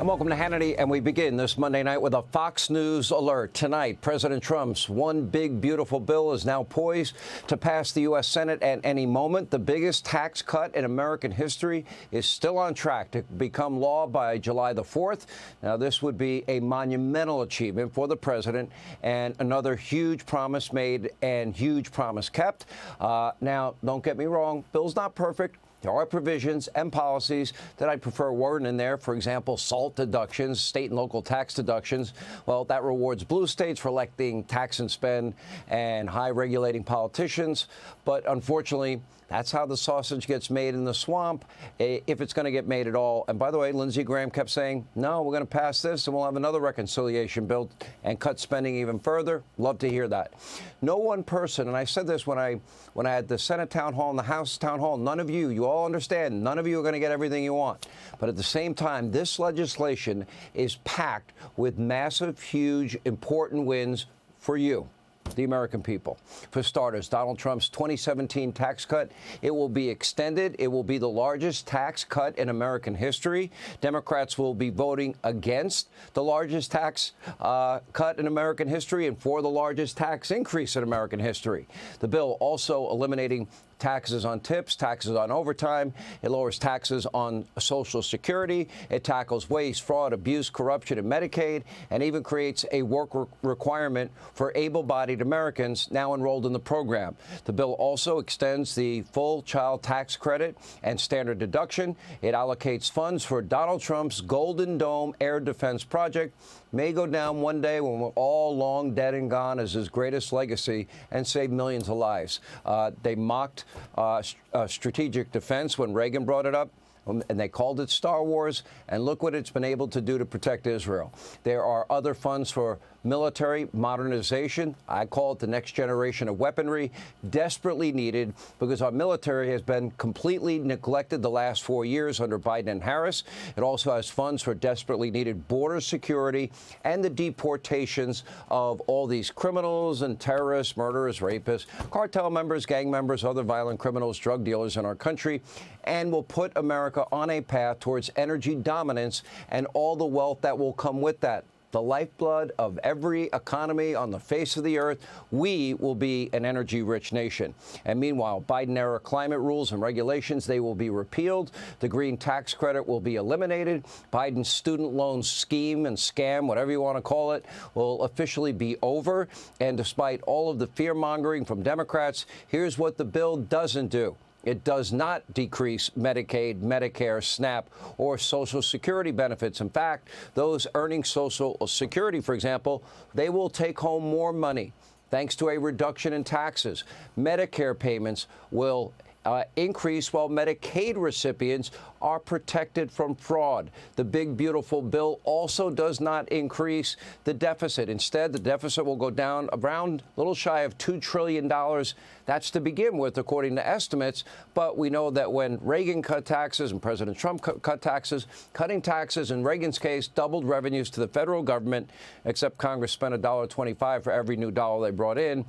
And welcome to Hannity, and we begin this Monday night with a Fox News alert. Tonight, President Trump's one big, beautiful bill is now poised to pass the U.S. Senate at any moment. The biggest tax cut in American history is still on track to become law by July the 4th. Now, this would be a monumental achievement for the president and another huge promise made and huge promise kept. Now, don't get me wrong, bill's not perfect. There are provisions and policies that I prefer weren't in there. For example, SALT deductions, state and local tax deductions. Well, that rewards blue states for electing tax and spend and high regulating politicians. But unfortunately, that's how the sausage gets made in the swamp, if it's going to get made at all. And by the way, Lindsey Graham kept saying, no, we're going to pass this and we'll have another reconciliation bill and cut spending even further. Love to hear that. No one person, and I said this when I had the Senate town hall and the House town hall, none of you all understand, none of you are going to get everything you want. But at the same time, this legislation is packed with massive, huge, important wins for you, the American people. For starters, Donald Trump's 2017 tax cut, it will be extended. It will be the largest tax cut in American history. Democrats will be voting against the largest tax cut in American history and for the largest tax increase in American history. The bill also eliminating taxes on tips, taxes on overtime. It lowers taxes on Social Security. It tackles waste, fraud, abuse, corruption in Medicaid, and even creates a work requirement for able-bodied Americans now enrolled in the program. The bill also extends the full child tax credit and standard deduction. It allocates funds for Donald Trump's Golden Dome air defense project. May go down one day when we're all long dead and gone as his greatest legacy and save millions of lives. They mocked strategic defense when Reagan brought it up, and they called it Star Wars, and look what it's been able to do to protect Israel. There are other funds for military modernization. I call it the next generation of weaponry, desperately needed because our military has been completely neglected the last 4 years under Biden and Harris. It also has funds for desperately needed border security and the deportations of all these criminals and terrorists, murderers, rapists, cartel members, gang members, other violent criminals, drug dealers in our country, and will put America on a path towards energy dominance and all the wealth that will come with that. The lifeblood of every economy on the face of the earth. We will be an energy-rich nation. And meanwhile, Biden-era climate rules and regulations, they will be repealed. The green tax credit will be eliminated. Biden's student loan scheme and scam, whatever you want to call it, will officially be over. And despite all of the fear-mongering from Democrats, here's what the bill doesn't do. It does not decrease Medicaid, Medicare, SNAP, or Social Security benefits. In fact, those earning Social Security, for example, they will take home more money thanks to a reduction in taxes. Medicare payments will increase while Medicaid recipients are protected from fraud. The big, beautiful bill also does not increase the deficit. Instead, the deficit will go down around a little shy of $2 trillion. That's to begin with, according to estimates. But we know that when Reagan cut taxes and President Trump cut taxes, cutting taxes in Reagan's case doubled revenues to the federal government, except Congress spent $1.25 for every new dollar they brought in,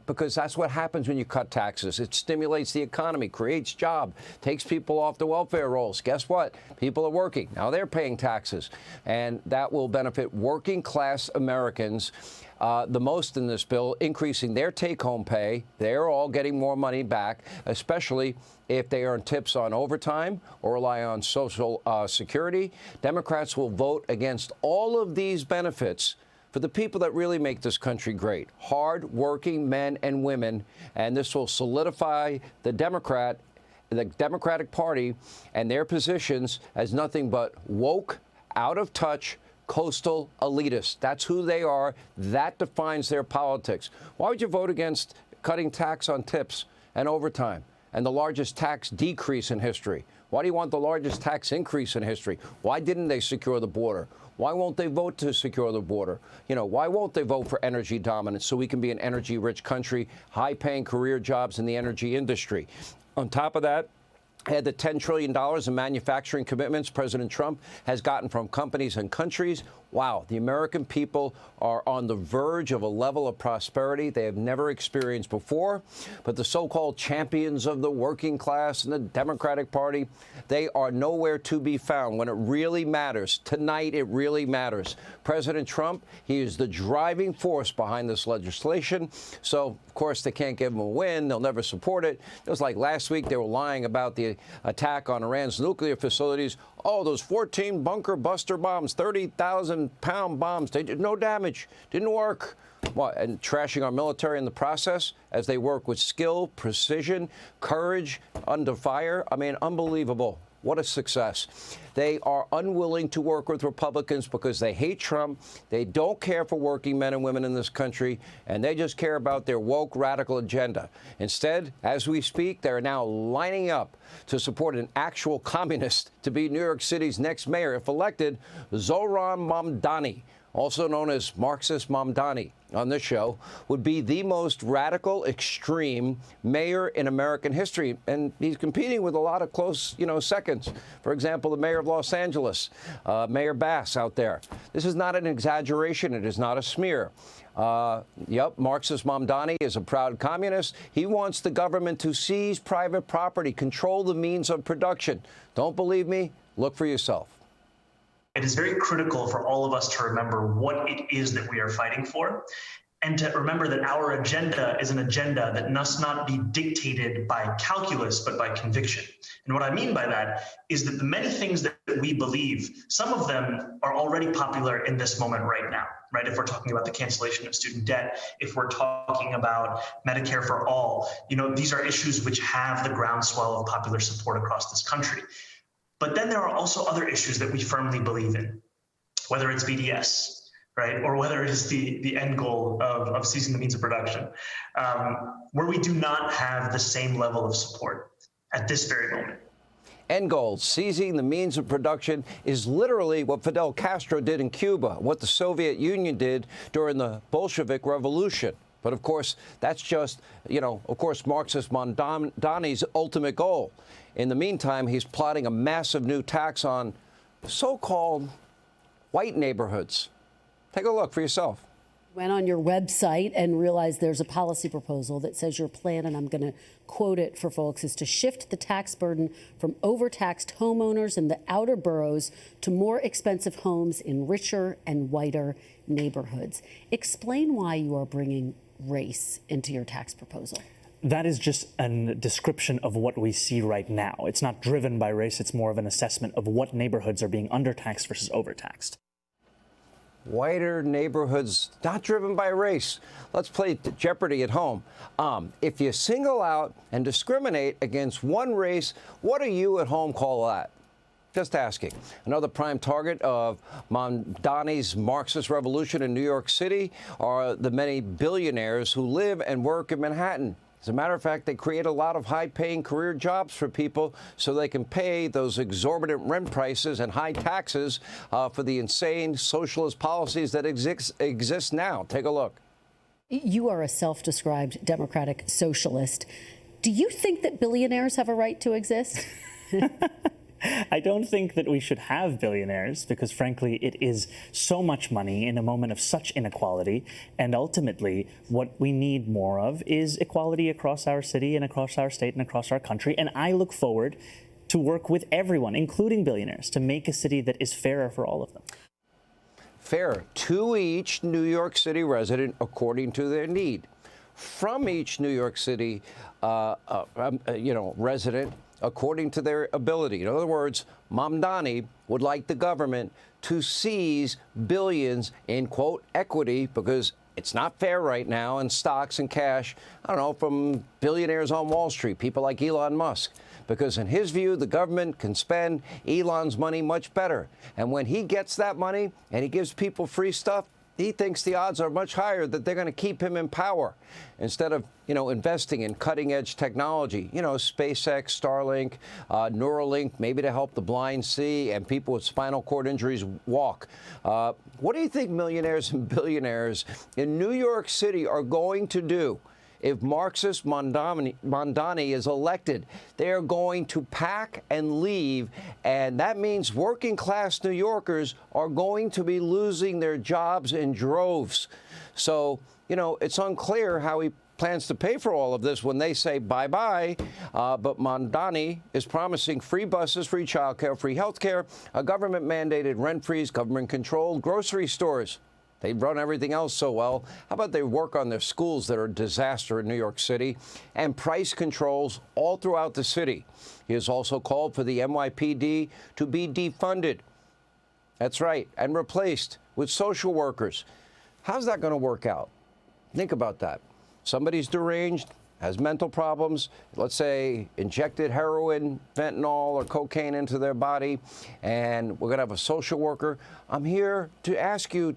because that's what happens when you cut taxes. It stimulates the economy, creates jobs, takes people off the welfare rolls. Guess what? People are working. Now they're paying taxes, and that will benefit working class Americans the most in this bill, increasing their take-home pay. They're all getting more money back, especially if they earn tips on overtime or rely on Social Security. Democrats will vote against all of these benefits for the people that really make this country great, hard-working men and women, and this will solidify the Democratic Party and their positions as nothing but woke, out-of-touch, coastal elitists. That's who they are. That defines their politics. Why would you vote against cutting tax on tips and overtime and the largest tax decrease in history? Why do you want the largest tax increase in history? Why didn't they secure the border? Why won't they vote to secure the border? You know, why won't they vote for energy dominance so we can be an energy-rich country, high-paying career jobs in the energy industry? On top of that, Add the $10 trillion in manufacturing commitments President Trump has gotten from companies and countries. Wow, the American people are on the verge of a level of prosperity they have never experienced before. But the so-called champions of the working class and the Democratic Party, they are nowhere to be found when it really matters. Tonight, it really matters. President Trump, he is the driving force behind this legislation. So, of course, they can't give him a win. They'll never support it. It was like last week they were lying about the attack on Iran's nuclear facilities. Oh, those 14 bunker buster bombs, 30,000-pound bombs, they did no damage, didn't work. What, and trashing our military in the process as they work with skill, precision, courage under fire. I mean, unbelievable. What a success. They are unwilling to work with Republicans because they hate Trump. They don't care for working men and women in this country, and they just care about their woke radical agenda. Instead, as we speak, they're now lining up to support an actual communist to be New York City's next mayor, if elected, Zohran Mamdani, also known as Marxist Mamdani on this show, would be the most radical, extreme mayor in American history. And he's competing with a lot of close, seconds. For example, the mayor of Los Angeles, Mayor Bass out there. This is not an exaggeration. It is not a smear. Marxist Mamdani is a proud communist. He wants the government to seize private property, control the means of production. Don't believe me? Look for yourself. It is very critical for all of us to remember what it is that we are fighting for, and to remember that our agenda is an agenda that must not be dictated by calculus, but by conviction. And what I mean by that is that the many things that we believe, some of them are already popular in this moment right now, right? If we're talking about the cancellation of student debt, if we're talking about Medicare for all, these are issues which have the groundswell of popular support across this country. But then there are also other issues that we firmly believe in, whether it's BDS, right, or whether it is the end goal of seizing the means of production, where we do not have the same level of support at this very moment. End goal, seizing the means of production, is literally what Fidel Castro did in Cuba, what the Soviet Union did during the Bolshevik Revolution. But, of course, that's just, Marxist Mamdani's ultimate goal. In the meantime, he's plotting a massive new tax on so-called white neighborhoods. Take a look for yourself. Went on your website and realized there's a policy proposal that says your plan, and I'm going to quote it for folks, is to shift the tax burden from overtaxed homeowners in the outer boroughs to more expensive homes in richer and whiter neighborhoods. Explain why you are bringing race into your tax proposal. That is just a description of what we see right now. It's not driven by race. It's more of an assessment of what neighborhoods are being undertaxed versus overtaxed. Whiter neighborhoods, not driven by race. Let's play Jeopardy at home. If you single out and discriminate against one race, what do you at home call that? Just asking. Another prime target of Mamdani's Marxist revolution in New York City are the many billionaires who live and work in Manhattan. As a matter of fact, they create a lot of high-paying career jobs for people so they can pay those exorbitant rent prices and high taxes for the insane socialist policies that exist now. Take a look. You are a self-described democratic socialist. Do you think that billionaires have a right to exist? I don't think that we should have billionaires because, frankly, it is so much money in a moment of such inequality. And ultimately, what we need more of is equality across our city and across our state and across our country. And I look forward to work with everyone, including billionaires, to make a city that is fairer for all of them. Fair to each New York City resident according to their need. From each New York City, resident according to their ability. In other words, Mamdani would like the government to seize billions in, quote, equity, because it's not fair right now, in stocks and cash, from billionaires on Wall Street, people like Elon Musk. Because in his view, the government can spend Elon's money much better. And when he gets that money and he gives people free stuff, he thinks the odds are much higher that they're going to keep him in power instead of, investing in cutting-edge technology, SpaceX, Starlink, Neuralink, maybe to help the blind see and people with spinal cord injuries walk. What do you think millionaires and billionaires in New York City are going to do if Marxist Mondani is elected. They are going to pack and leave, and that means working-class New Yorkers are going to be losing their jobs in droves. So, you know, it's unclear how he plans to pay for all of this when they say bye-bye. But Mondani is promising free buses, free childcare, free health care, a government-mandated rent-freeze, government-controlled grocery stores. They run everything else so well. How about they work on their schools that are a disaster in New York City, and price controls all throughout the city. He has also called for the NYPD to be defunded. That's right, and replaced with social workers. How's that going to work out? Think about that. Somebody's deranged, has mental problems, let's say injected heroin, fentanyl, or cocaine into their body, and we're going to have a social worker. I'm here to ask you,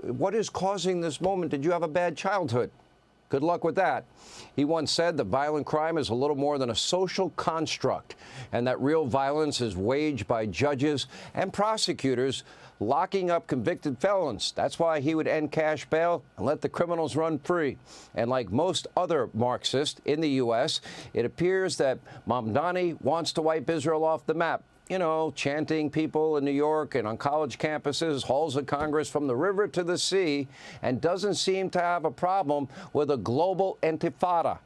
what is causing this moment? Did you have a bad childhood? Good luck with that. He once said that violent crime is a little more than a social construct, and that real violence is waged by judges and prosecutors locking up convicted felons. That's why he would end cash bail and let the criminals run free. And like most other Marxists in the U.S., it appears that Mamdani wants to wipe Israel off the map. You know, chanting people in New York and on college campuses, halls of Congress, from the river to the sea, and doesn't seem to have a problem with a global intifada,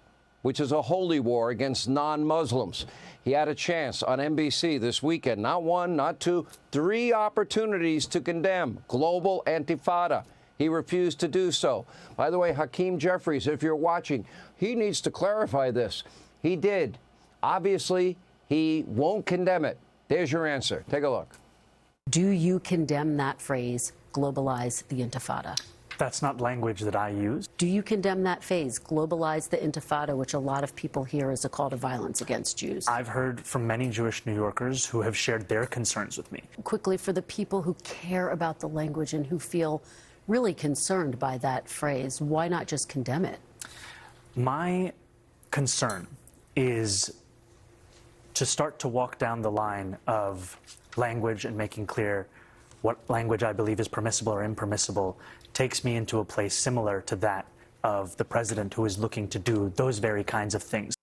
which is a holy war against non-Muslims. He had a chance on NBC this weekend, not one, not two, 3 opportunities to condemn global intifada. He refused to do so. By the way, Hakeem Jeffries, if you're watching, he needs to clarify this. He did. Obviously, he won't condemn it. There's your answer. Take a look. Do you condemn that phrase, globalize the intifada? That's not language that I use. Do you condemn that phase, globalize the intifada, which a lot of people hear as a call to violence against Jews? I've heard from many Jewish New Yorkers who have shared their concerns with me. Quickly, for the people who care about the language and who feel really concerned by that phrase, why not just condemn it? My concern is to start to walk down the line of language and making clear what language I believe is permissible or impermissible takes me into a place similar to that of the president who is looking to do those very kinds of things.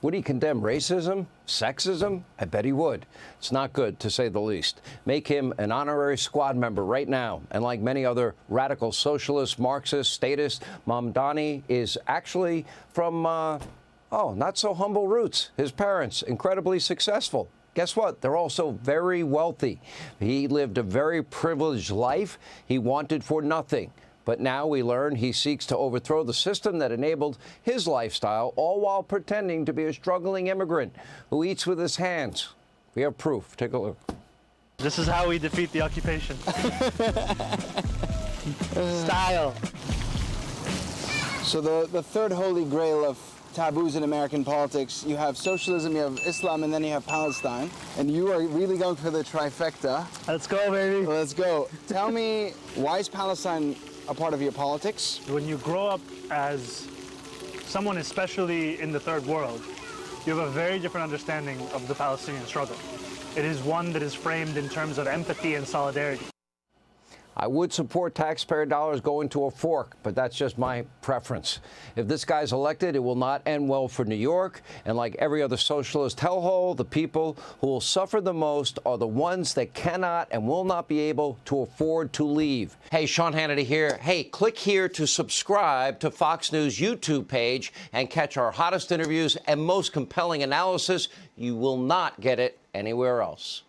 Would he condemn racism, sexism? I bet he would. It's not good, to say the least. Make him an honorary squad member right now. And like many other radical socialists, Marxists, statists, Mamdani is actually from, not so humble roots. His parents, incredibly successful. Guess what? They're also very wealthy. He lived a very privileged life. He wanted for nothing. But now we learn he seeks to overthrow the system that enabled his lifestyle, all while pretending to be a struggling immigrant who eats with his hands. We have proof. Take a look. This is how we defeat the occupation. Style. So the third holy grail of taboos in American politics, you have socialism, you have Islam, and then you have Palestine. And you are really going for the trifecta. Let's go, baby. Let's go. Tell me, why is Palestine a part of your politics? When you grow up as someone, especially in the third world, you have a very different understanding of the Palestinian struggle. It is one that is framed in terms of empathy and solidarity. I would support taxpayer dollars going to a fork, but that's just my preference. If this guy's elected, it will not end well for New York. And like every other socialist hellhole, the people who will suffer the most are the ones that cannot and will not be able to afford to leave. Hey, Sean Hannity here. Hey, click here to subscribe to Fox News YouTube page and catch our hottest interviews and most compelling analysis. You will not get it anywhere else.